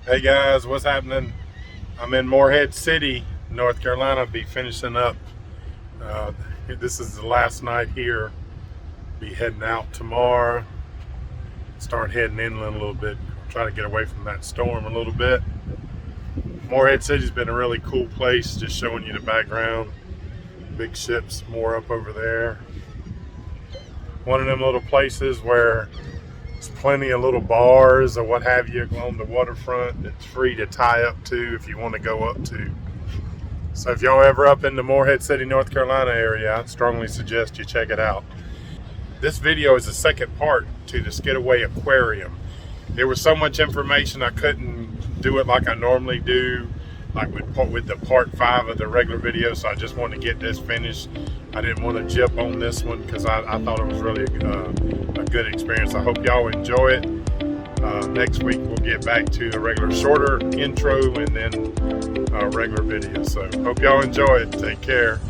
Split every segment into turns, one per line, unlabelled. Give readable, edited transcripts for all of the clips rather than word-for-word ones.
Hey guys, what's happening? I'm in Morehead City, North Carolina. I'll be finishing up. This is the last night here. Be heading out tomorrow. Start heading inland a little bit. Try to get away from that storm a little bit. Morehead City's been a really cool place. Just showing you the background. Big ships more up over there. One of them little places where there's plenty of little bars or what have you along the waterfront that's free to tie up to if you want to go up to. So if y'all ever up in the Morehead City, North Carolina area, I strongly suggest you check it out. This video is the second part to the Skidaway Aquarium. There was so much information I couldn't do it like I normally do, like with the part 5 of the regular video, so I just wanted to get this finished. I didn't want to jip on this one because I thought it was really a good experience. I hope y'all enjoy it. Next week we'll get back to the regular shorter intro and then regular video. So hope y'all enjoy it. Take care.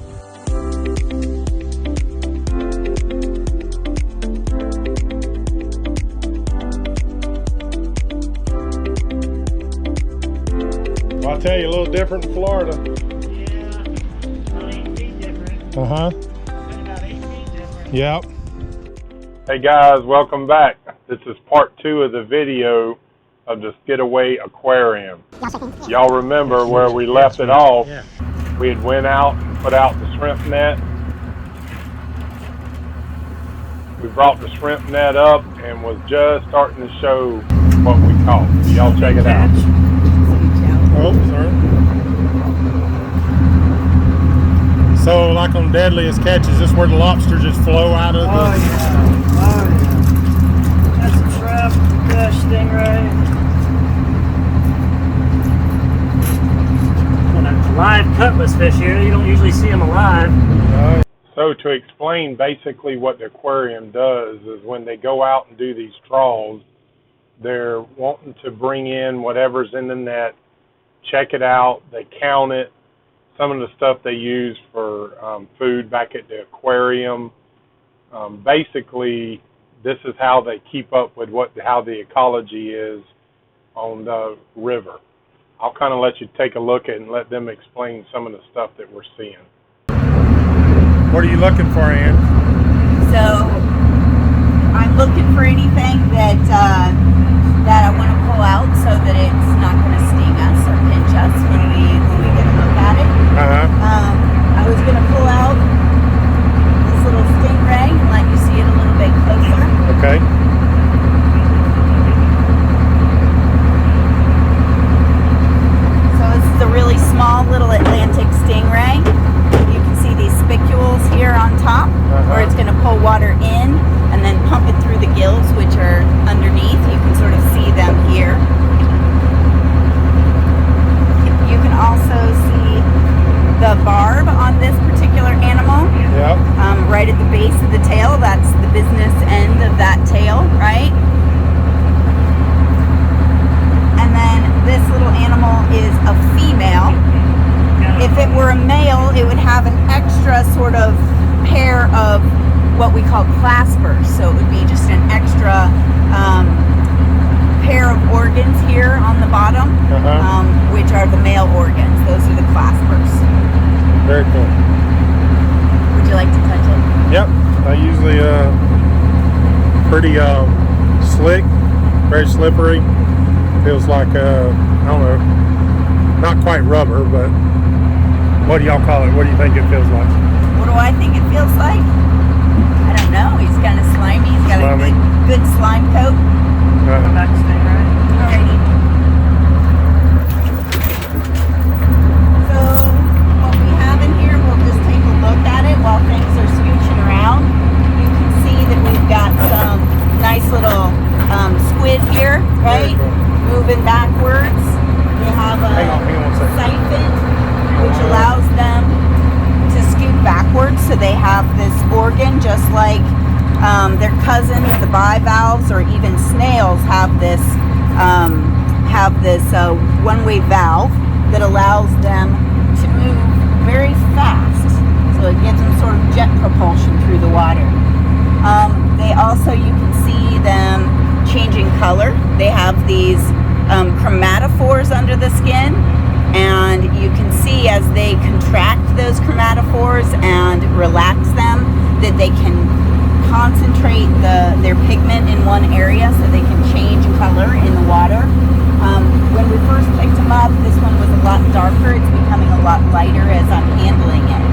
Well, I'll tell you, a little different in Florida.
Yeah, about 8 feet different. About 8 feet different.
Yep. Hey guys, welcome back. This is part 2 of the video of the Skidaway Aquarium. Y'all remember where we left it off?
Yeah.
We had went out and put out the shrimp net. We brought the shrimp net up and was just starting to show what we caught. Y'all check it out. Oh, sorry. So, like on Deadliest Catch, is this where the lobster just flow out of the...
Oh, yeah. That's some shrimp, fish, stingray. And a live cutlass fish here. You don't usually see them alive.
So, to explain basically what the aquarium does is when they go out and do these trawls, they're wanting to bring in whatever's in the net, check it out, they count it. Some of the stuff they use for food back at the aquarium. Basically, this is how they keep up with how the ecology is on the river. I'll kind of let you take a look at it and let them explain some of the stuff that we're seeing. What are you looking for, Ann?
So I'm looking for anything that I want to pull out so that it's not going to sting us or pinch us when we get a look at it. I was going to pull out this little stingray and let you see it a little bit closer.
Okay.
So this is a really small little Atlantic stingray. You can see these spicules here on top where it's going to pull water in and then pump it through the gills, which are underneath. You can sort of see them here. You can also see the barb on this particular animal.
Yep.
Right at the base of the tail. That's the business end of that tail, right? And then this little animal is a female. If it were a male, it would have an extra sort of pair of what we call claspers. So it would be just an extra pair of organs here on the bottom, which are the male organs. Those are the claspers.
Very cool.
Would you like to touch it?
Yep. Usually pretty slick, very slippery. Feels like, I don't know, not quite rubber, but what do y'all call it? What do you think it feels like?
What do I think it feels like? I don't know. He's kind of slimy. He's got a good slime coat.
Back to stingray.
Alrighty. So what we have in here, we'll just take a look at it while things are scooching around. You can see that we've got some nice little squid here, right? Moving backwards. They have a siphon, which allows them to scoot backwards, so they have this organ just like their cousins, the bivalves, or even snails have this one-way valve that allows them to move very fast. So it gives them sort of jet propulsion through the water. They also, you can see them changing color. They have these chromatophores the skin, and you can see as they contract those chromatophores and relax them that they can concentrate their pigment in one area so they can change color in the water. When we first picked them up, this one was a lot darker. It's becoming a lot lighter as I'm handling it.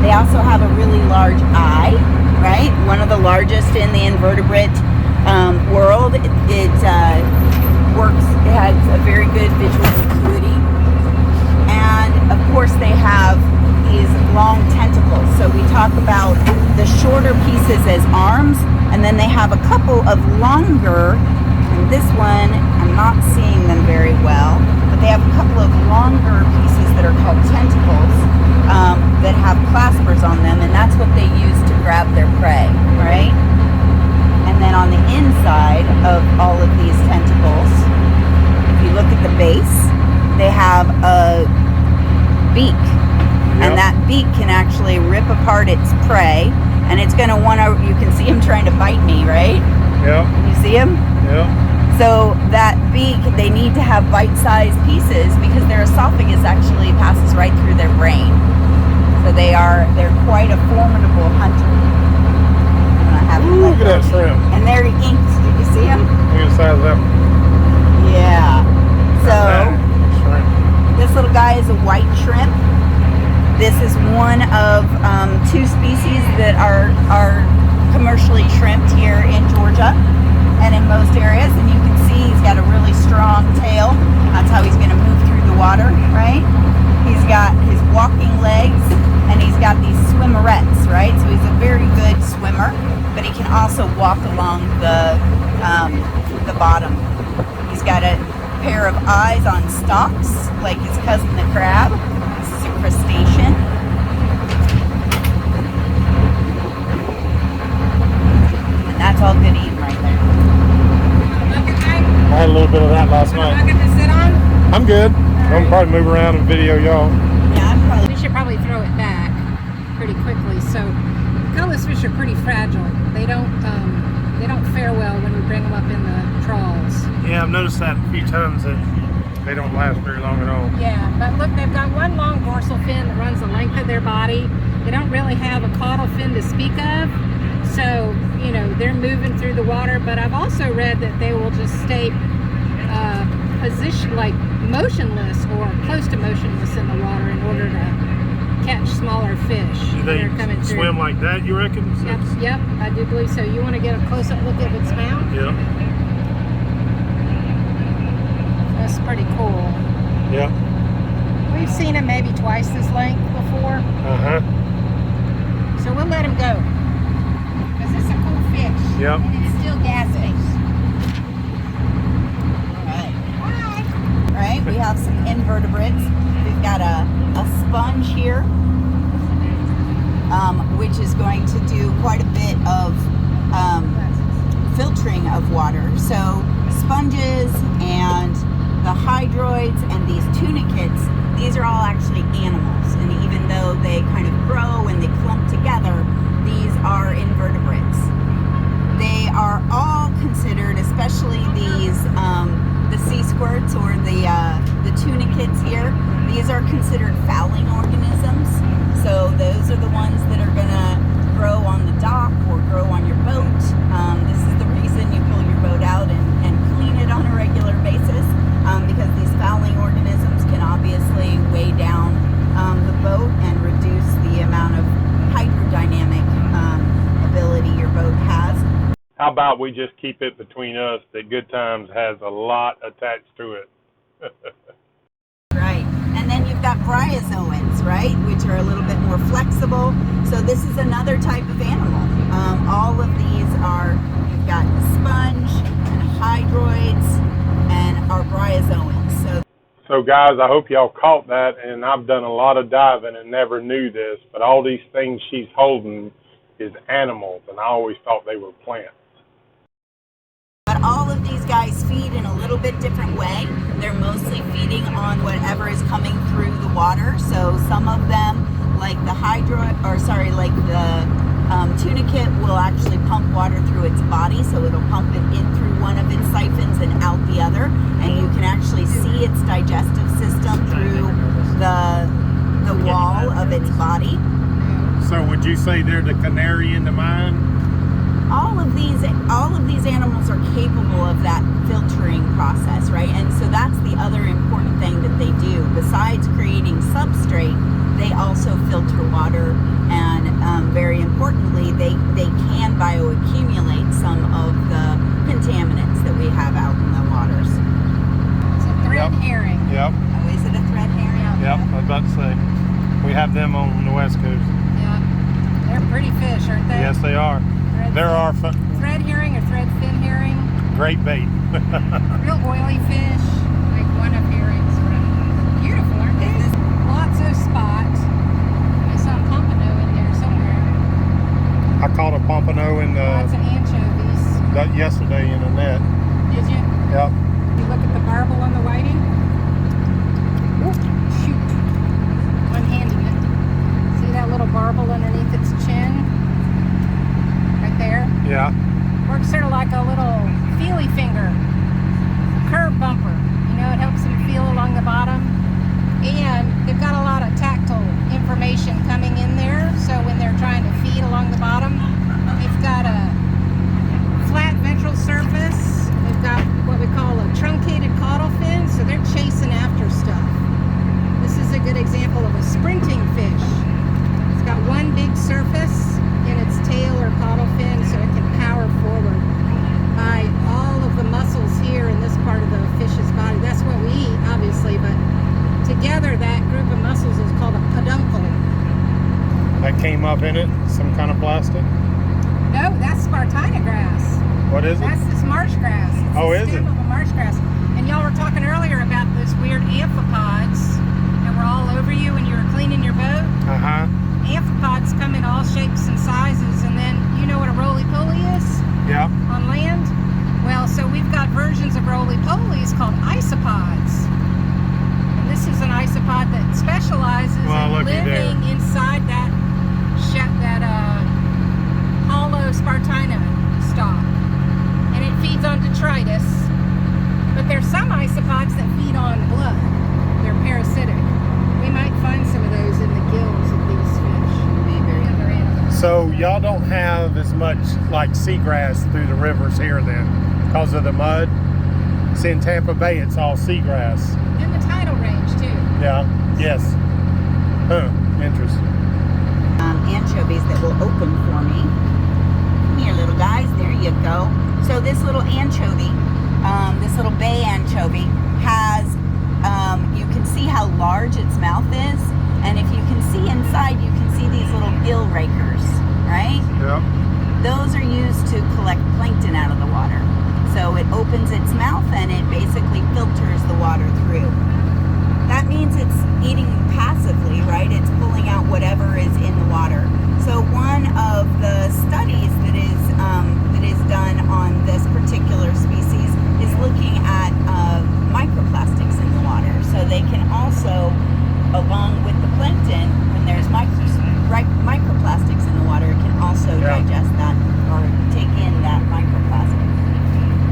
They also have a really large eye, right? One of the largest in the invertebrate world. It has a very good visual acuity. And of course they have these long tentacles. So we talk about the shorter pieces as arms, and then they have a couple of longer, and this one, I'm not seeing them very well, but they have a couple of longer pieces that are called tentacles that have claspers on them, and that's what they use to grab their prey, right? And then on the inside of all of these tentacles, if you look at the base, they have a beak.
Yep.
And that beak can actually rip apart its prey, and it's going to want to, you can see him trying to bite me, right?
Yeah.
You see him?
Yeah.
So that beak, they need to have bite-sized pieces because their esophagus actually passes right through their brain. So they're quite a formidable hunter.
Ooh, look at that shrimp.
And there he inks. Did you see him?
Look at the size of that one.
Yeah. So
Shrimp.
this little guy is a white shrimp. This is one of 2 species that are commercially shrimped here in Georgia and in most areas. And you can see he's got a really strong tail. That's how he's going to move through the water, right? He's got his walking legs, and he's got these swimmerettes, right? So he's a very good swimmer, but he can also walk along the bottom. He's got a pair of eyes on stalks, like his cousin the crab. This is a crustacean. And that's all good eating right there.
I had a little bit of that last night.
Bucket to sit on?
I'm good. I'm probably move around and video y'all.
Yeah,
We should probably throw it back pretty quickly. So colorless fish are pretty fragile. They don't fare well when we bring them up in the trawls.
Yeah, I've noticed that a few times that they don't last very long at all.
Yeah, but look, they've got one long dorsal fin that runs the length of their body. They don't really have a caudal fin to speak of. So, you know, they're moving through the water, but I've also read that they will just stay position, like motionless or close to motionless in the water in order to catch smaller fish.
Do they swim like that, you reckon?
Yep, I do believe so. You want to get a close-up look at its mouth?
Yeah.
That's pretty cool.
Yeah.
We've seen him maybe twice this length before,
Uh-huh.
so we'll let him go. Because it's a cool fish.
Yep.
And it's still gasping.
right? We have some invertebrates. We've got a sponge here, which is going to do quite a bit of filtering of water. So sponges and the hydroids and these tunicates, these are all actually animals. And even though they kind of grow and they clump together, these are invertebrates. They are all considered, especially these the sea squirts or the tunicates here, these are considered fouling organisms. So those are the ones that are gonna grow on the dock or grow on your boat. This is the reason you pull your boat out and clean it on a regular basis, because these fouling organisms can obviously weigh down the boat and reduce the amount of hydrodynamic ability your boat has.
How about we just keep it between us that Good Times has a lot attached to it?
Right. And then you've got bryozoans, right, which are a little bit more flexible. So this is another type of animal. All of these are, you've got sponge and hydroids and our bryozoans.
So guys, I hope y'all caught that, and I've done a lot of diving and never knew this, but all these things she's holding is animals, and I always thought they were plants.
But all of these guys feed in a little bit different way. They're mostly feeding on whatever is coming through the water. So some of them, like the tunicate, will actually pump water through its body. So it'll pump it in through one of its siphons and out the other. And you can actually see its digestive system through the wall of its body.
So would you say they're the canary in the mine?
All of these animals are capable of that filtering process, right? And so that's the other important thing that they do. Besides creating substrate, they also filter water, and very importantly, they can bioaccumulate some of the contaminants that we have out in the waters.
It's a thread herring.
Yep.
Oh, is it a thread herring?
Yep. I was about to say, we have them on the West Coast.
Yeah. They're pretty fish, aren't they?
Yes, they are. There are
thread herring or thread fin herring.
great bait.
Real oily fish, like one of herrings. Beautiful, aren't they? Lots of spots. I saw a pompano in there somewhere.
I caught a pompano in
Lots of anchovies.
yesterday in a net.
Did you?
Yep.
You look at the barbel on the whiting. Oop, shoot. One-handing it. See that little barbel underneath its chin? Right there.
Yeah.
Works sort of like a little feely finger. Curb bumper. You know, it helps them feel along the bottom. And they've got a lot of tactile information coming in there. So when they're trying to feed along the bottom, they've got a flat ventral surface. They've got what we call a truncated caudal fin, so they're chasing after stuff. This is a good example of a sprinting fish. It's got one big surface in its tail or caudal fin, so it can power forward by all of the muscles here in this part of the fish's body. That's what we eat, obviously, but together that group of muscles is called a peduncle.
That came up in it, some kind of plastic.
No, that's Spartina grass.
What is it?
That's this marsh grass. It's
Oh,
the
is
stem
it?
of a marsh grass. And y'all were talking earlier about those weird amphipods that were all over you when you were cleaning your boat.
Uh-huh.
Amphipods come in all shapes and sizes, and then you know what a roly-poly is
Yeah.
on land? Well, so we've got versions of roly-polies called isopods. And this is an isopod that specializes
Well,
in
looky there.
living inside that hollow Spartina stalk. And it feeds on detritus. But there's some isopods that feed on blood. They're parasitic. We might find some of those in the gills of these fish. Maybe other animals.
So y'all don't have as much like seagrass through the rivers here then because of the mud? See, in Tampa Bay, it's all seagrass.
In the tidal range too.
Yeah. Yes. Huh. Interesting.
Anchovies that will open for me. Come here, little guys. There you go. So this little anchovy, this little bay anchovy has, you can see how large its mouth is, and if you can see inside, you can see these little gill rakers, right?
Yep.
Those are used to collect plankton out of the water. So it opens its mouth and it basically filters the water through. That means it's eating passively, right? It's pulling out whatever is in the water. So one of the studies that is done on this particular species is looking at microplastics in the water. So they can also, along with the plankton, when there's microplastics in the water, it can also digest that or take in that microplastic.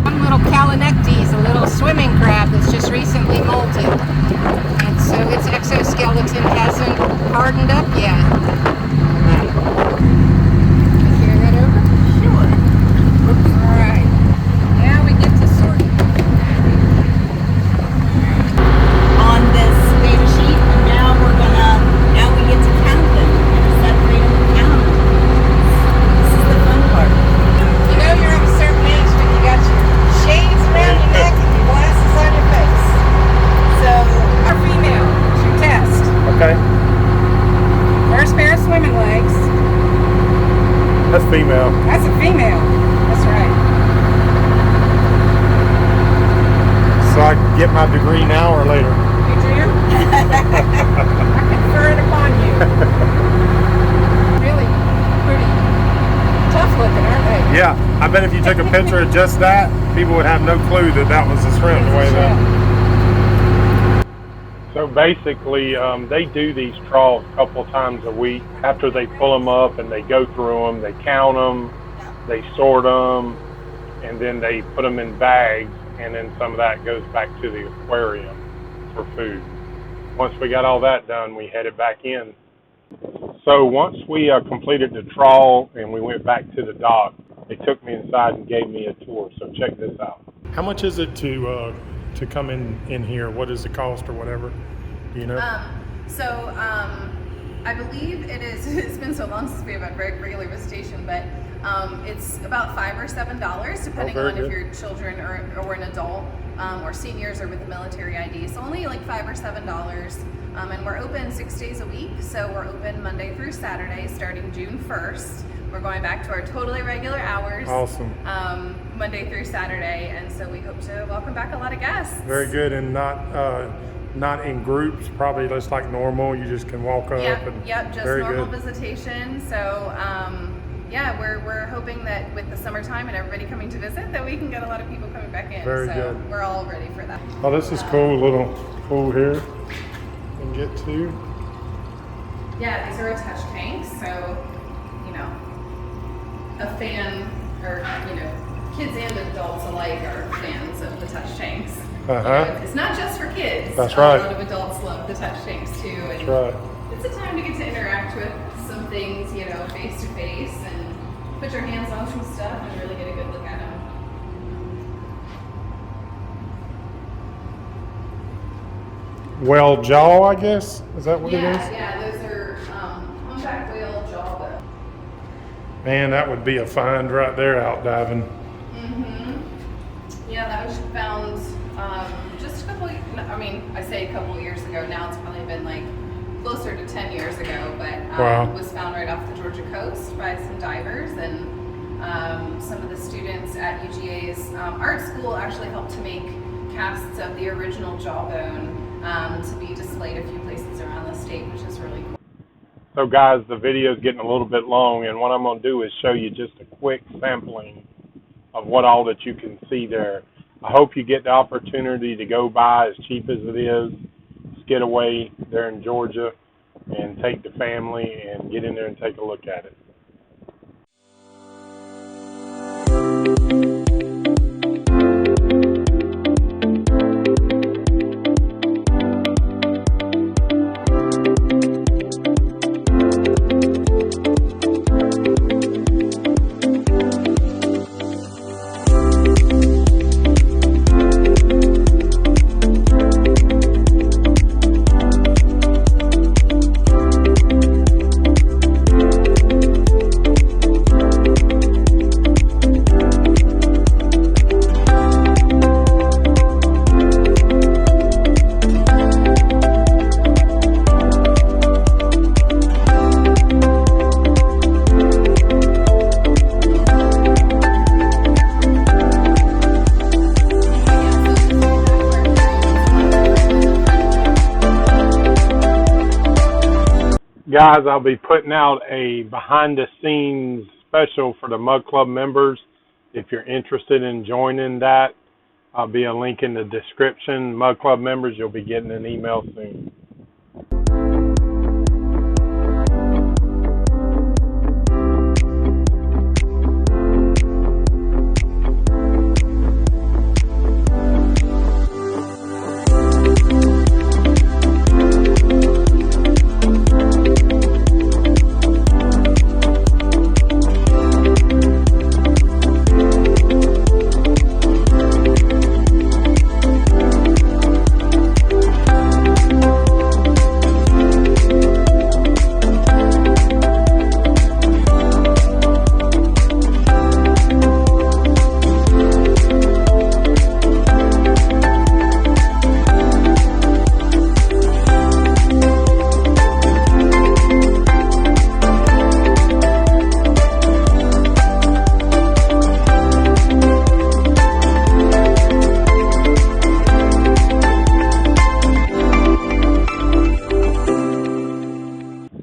One little Calinectes, a little swimming crab that's just recently molted. And so its exoskeleton hasn't hardened up yet. Carry that over?
Sure.
Alright. Now we get to sorting.
On this data sheet, and now we get to count them. We're gonna separate them and count them. This is the fun part.
You know you're of a certain age when you got your shades around your neck and your glasses on your face. So, our female, it's your test.
Okay.
First pair of swimming legs.
That's female.
That's a female. That's right.
So I can get my degree now or later?
You do? I confer it upon you. Really pretty tough looking, aren't they?
Yeah. I bet if you took a picture of just that, people would have no clue that that was a shrimp the way that. So basically, they do these trawls a couple times a week. After they pull them up and they go through them, they count them, they sort them, and then they put them in bags, and then some of that goes back to the aquarium. for food. Once we got all that done, we headed back in. So once we completed the trawl and we went back to the dock, they took me inside and gave me a tour. So check this out. How much is it to come in here? What is the cost or whatever? Do you know?
I believe it is. It's been so long since we've had regular visitation, but it's about $5 or $7, depending on if you're children or an adult, or seniors or with a military ID. So only like $5 or $7. And we're open 6 days a week. So we're open Monday through Saturday, starting June 1st. We're going back to our totally regular hours.
Awesome.
Monday through Saturday, and so we hope to welcome back a lot of guests.
Very good, and not in groups, probably just like normal. You just can walk up.
Yep, just normal visitation. So yeah, we're hoping that with the summertime and everybody coming to visit, that we can get a lot of people coming back in.
Very good.
We're all ready for that.
Oh, this is cool. Little pool here. Can get to.
Yeah, these are attached tanks, so a fan, or kids and adults alike are fans of the touch tanks. It's not just for kids.
That's right.
A lot of adults love the touch tanks too. And
that's right.
It's a time to get to interact with some things, face to face, and put your hands on some stuff and really get a good look at them.
Whale jaw, I guess? Is that what it is?
Yeah, those are humpback whale jawbone.
Man, that would be a find right there out diving.
Yeah, that was found just a couple, I say a couple years ago. Now it's probably been like closer to 10 years ago, but
Wow.
was found right off the Georgia coast by some divers, and some of the students at UGA's art school actually helped to make casts of the original jawbone to be displayed a few places around the state, which is really cool.
So guys, the video is getting a little bit long, and what I'm going to do is show you just a quick sampling of what all that you can see there. I hope you get the opportunity to go by, as cheap as it is, Skidaway there in Georgia, and take the family and get in there and take a look at it. Guys, I'll be putting out a behind-the-scenes special for the Mug Club members. If you're interested in joining that, I'll be a link in the description. Mug Club members, you'll be getting an email soon.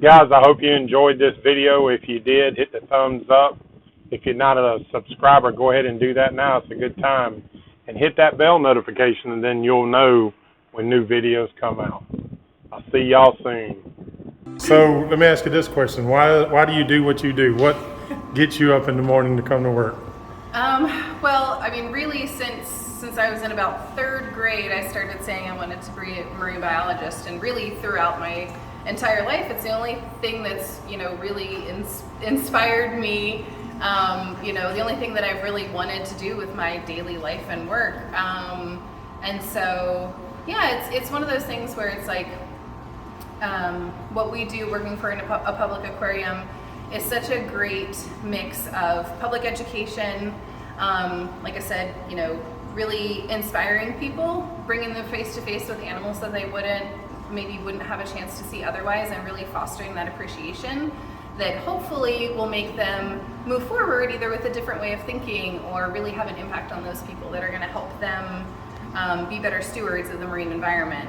Guys, I hope you enjoyed this video. If you did, hit the thumbs up. If you're not a subscriber, go ahead and do that now. It's a good time. And hit that bell notification, and then you'll know when new videos come out. I'll see y'all soon. So let me ask you this question. Why do you do what you do? What gets you up in the morning to come to work?
Well, I mean, really, since since I was in about 3rd grade, I started saying I wanted to be a marine biologist, and really throughout my entire life, it's the only thing that's, you know, really inspired me. You know, the only thing that I've really wanted to do with my daily life and work. And so, yeah, it's one of those things where it's like, what we do working for a public aquarium is such a great mix of public education, like I said, you know, really inspiring people, bringing them face to face with animals that they maybe wouldn't have a chance to see otherwise, and really fostering that appreciation that hopefully will make them move forward either with a different way of thinking or really have an impact on those people that are going to help them be better stewards of the marine environment.